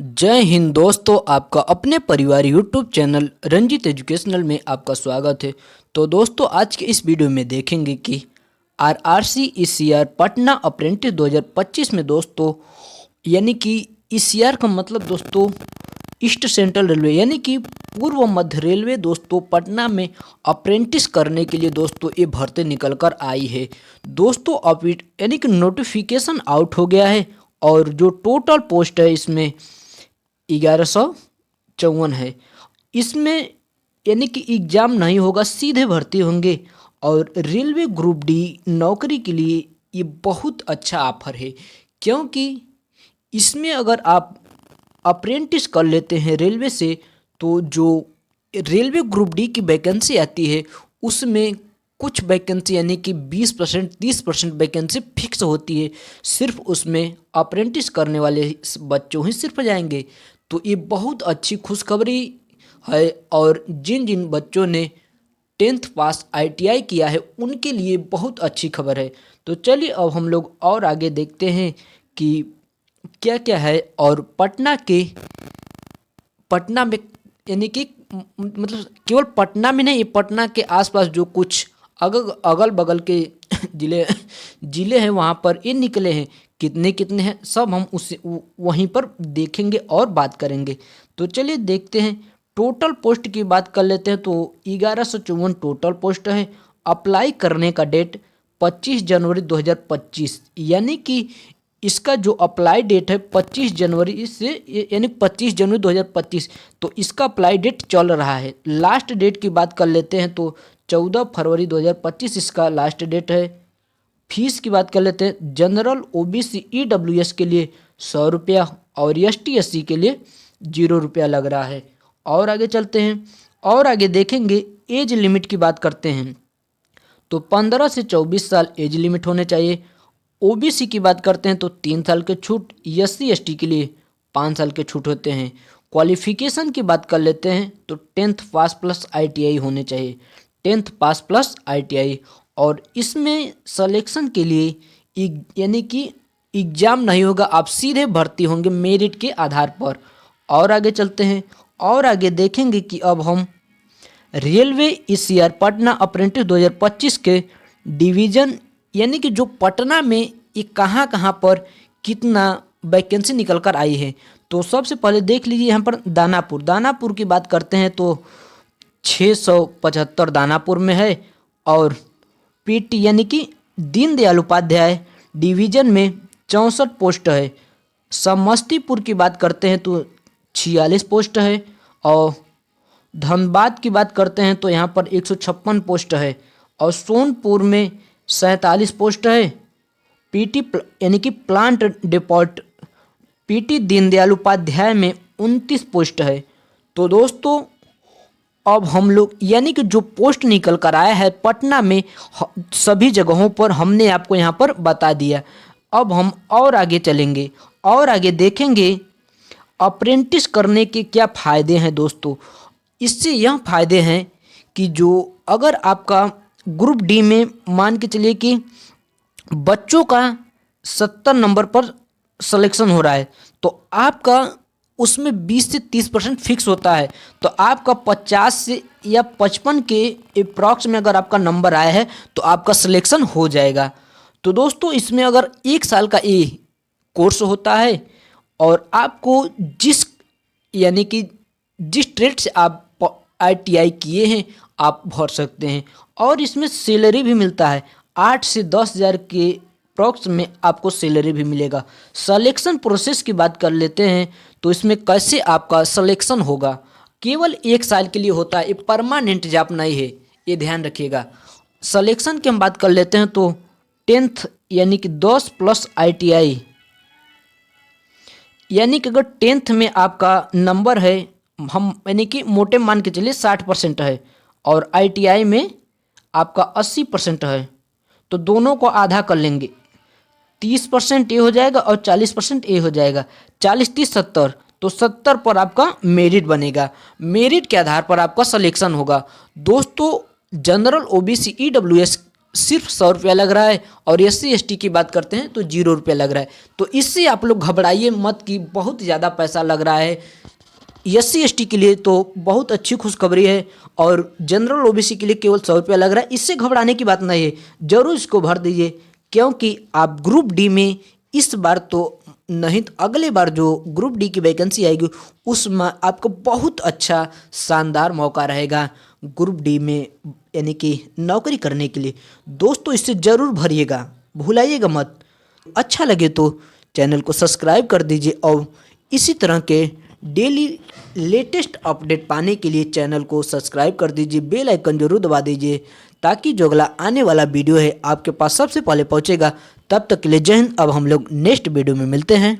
जय हिंद दोस्तों, आपका अपने परिवार यूट्यूब चैनल रंजीत एजुकेशनल में आपका स्वागत है। तो दोस्तों, आज के इस वीडियो में देखेंगे कि आरआरसी ईसीआर पटना अप्रेंटिस 2025 में दोस्तों, यानी कि ईसीआर का मतलब दोस्तों ईस्ट सेंट्रल रेलवे यानी कि पूर्व मध्य रेलवे दोस्तों पटना में अप्रेंटिस करने के लिए दोस्तों ये भर्ती निकल कर आई है। दोस्तों अब यानी कि नोटिफिकेशन आउट हो गया है और जो टोटल पोस्ट है इसमें 1154 है। इसमें यानी कि एग्ज़ाम नहीं होगा, सीधे भर्ती होंगे और रेलवे ग्रुप डी नौकरी के लिए ये बहुत अच्छा ऑफर है, क्योंकि इसमें अगर आप अप्रेंटिस कर लेते हैं रेलवे से तो जो रेलवे ग्रुप डी की वैकेंसी आती है उसमें कुछ वैकेंसी यानी कि 20% 30% वैकेंसी फिक्स होती है। सिर्फ उसमें अप्रेंटिस करने वाले बच्चों ही सिर्फ जाएंगे। तो ये बहुत अच्छी खुशखबरी है और जिन जिन बच्चों ने 10th पास ITI किया है उनके लिए बहुत अच्छी खबर है। तो चलिए अब हम लोग और आगे देखते हैं कि क्या क्या है। और पटना में यानी कि मतलब केवल पटना में नहीं, पटना के आसपास जो कुछ अगल बगल के जिले हैं वहाँ पर ये निकले हैं। कितने कितने हैं सब हम उस वहीं पर देखेंगे और बात करेंगे। तो चलिए देखते हैं। टोटल पोस्ट की बात कर लेते हैं तो 1154 टोटल पोस्ट है। अप्लाई करने का डेट 25 जनवरी 2025, यानी कि इसका जो अप्लाई डेट है 25 जनवरी से यानी 25 जनवरी 2025, तो इसका अप्लाई डेट चल रहा है। लास्ट डेट की बात कर लेते हैं तो 14 फरवरी 2025 इसका लास्ट डेट है। फीस की बात कर लेते हैं। जनरल OBC EWS के लिए 100 रुपया और ST SC के लिए 0 रुपया लग रहा है। और आगे चलते हैं और आगे देखेंगे। एज लिमिट की बात करते हैं तो 15 से 24 साल एज लिमिट होने चाहिए। OBC की बात करते हैं तो 3 साल के छूट, SC ST के लिए 5 साल के छूट होते हैं। क्वालिफिकेशन की बात कर लेते हैं तो 10th पास प्लस ITI होने चाहिए, 10th पास प्लस ITI। और इसमें सिलेक्शन के लिए यानी कि एग्ज़ाम नहीं होगा, आप सीधे भर्ती होंगे मेरिट के आधार पर। और आगे चलते हैं और आगे देखेंगे कि अब हम रेलवे ECR पटना अप्रेंटिस 2025 के डिवीज़न यानी कि जो पटना में ये कहाँ कहाँ पर कितना वैकेंसी निकल कर आई है। तो सबसे पहले देख लीजिए यहाँ पर दानापुर की बात करते हैं तो 675 दानापुर में है। और PT यानी कि दीनदयाल उपाध्याय डिवीज़न में 64 पोस्ट है। समस्तीपुर की बात करते हैं तो 46 पोस्ट है। और धनबाद की बात करते हैं तो यहाँ पर 156 पोस्ट है। और सोनपुर में 47 पोस्ट है। PT यानी कि plant depot PT Deendayal Upadhyay में 29 पोस्ट है। तो दोस्तों अब हम लोग यानी कि जो पोस्ट निकल कर आया है पटना में सभी जगहों पर हमने आपको यहाँ पर बता दिया। अब हम और आगे चलेंगे और आगे देखेंगे अप्रेंटिस करने के क्या फ़ायदे हैं। दोस्तों इससे यह फ़ायदे हैं कि जो अगर आपका ग्रुप डी में मान के चलिए कि बच्चों का 70 नंबर पर सिलेक्शन हो रहा है तो आपका उसमें 20 से 30% फिक्स होता है। तो आपका 50 से या 55 के अप्रॉक्स में अगर आपका नंबर आया है तो आपका सिलेक्शन हो जाएगा। तो दोस्तों इसमें अगर 1 साल का कोर्स होता है और आपको यानी कि जिस ट्रेड से आप ITI किए हैं आप भर सकते हैं। और इसमें सैलरी भी मिलता है, 8 से 10 हज़ार के अप्रॉक्स में आपको सैलरी भी मिलेगा। सिलेक्शन प्रोसेस की बात कर लेते हैं तो इसमें कैसे आपका सिलेक्शन होगा। केवल 1 साल के लिए होता है, ये परमानेंट जॉब नहीं है, ये ध्यान रखिएगा। सिलेक्शन की हम बात कर लेते हैं तो 10th यानी कि 10 प्लस ITI, यानी कि अगर 10th में आपका नंबर है हम यानी कि मोटे मान के चलिए 60% है और ITI में आपका 80% है तो दोनों को आधा कर लेंगे, 30% ये हो जाएगा और 40% ये हो जाएगा। 40 30 70, तो 70 पर आपका मेरिट बनेगा। मेरिट के आधार पर आपका सिलेक्शन होगा। दोस्तों जनरल OBC EWS सिर्फ 100 रुपया लग रहा है, और SC ST की बात करते हैं तो 0 रुपया लग रहा है। तो इससे आप लोग घबराइए मत कि बहुत ज़्यादा पैसा लग रहा है। SC ST के लिए तो बहुत अच्छी खुशखबरी है, और जनरल OBC के लिए केवल 100 रुपया लग रहा है। इससे घबराने की बात नहीं है, ज़रूर इसको भर दीजिए, क्योंकि आप ग्रुप डी में इस बार तो नहीं तो अगले बार जो ग्रुप डी की वैकेंसी आएगी उसमें आपको बहुत अच्छा शानदार मौका रहेगा ग्रुप डी में, यानी कि नौकरी करने के लिए। दोस्तों इससे ज़रूर भरिएगा, भुलाइएगा मत। अच्छा लगे तो चैनल को सब्सक्राइब कर दीजिए, और इसी तरह के डेली लेटेस्ट अपडेट पाने के लिए चैनल को सब्सक्राइब कर दीजिए, बेल आइकन जरूर दबा दीजिए, ताकि जो अगला आने वाला वीडियो है आपके पास सबसे पहले पहुंचेगा। तब तक के लिए जय हिंद। अब हम लोग नेक्स्ट वीडियो में मिलते हैं।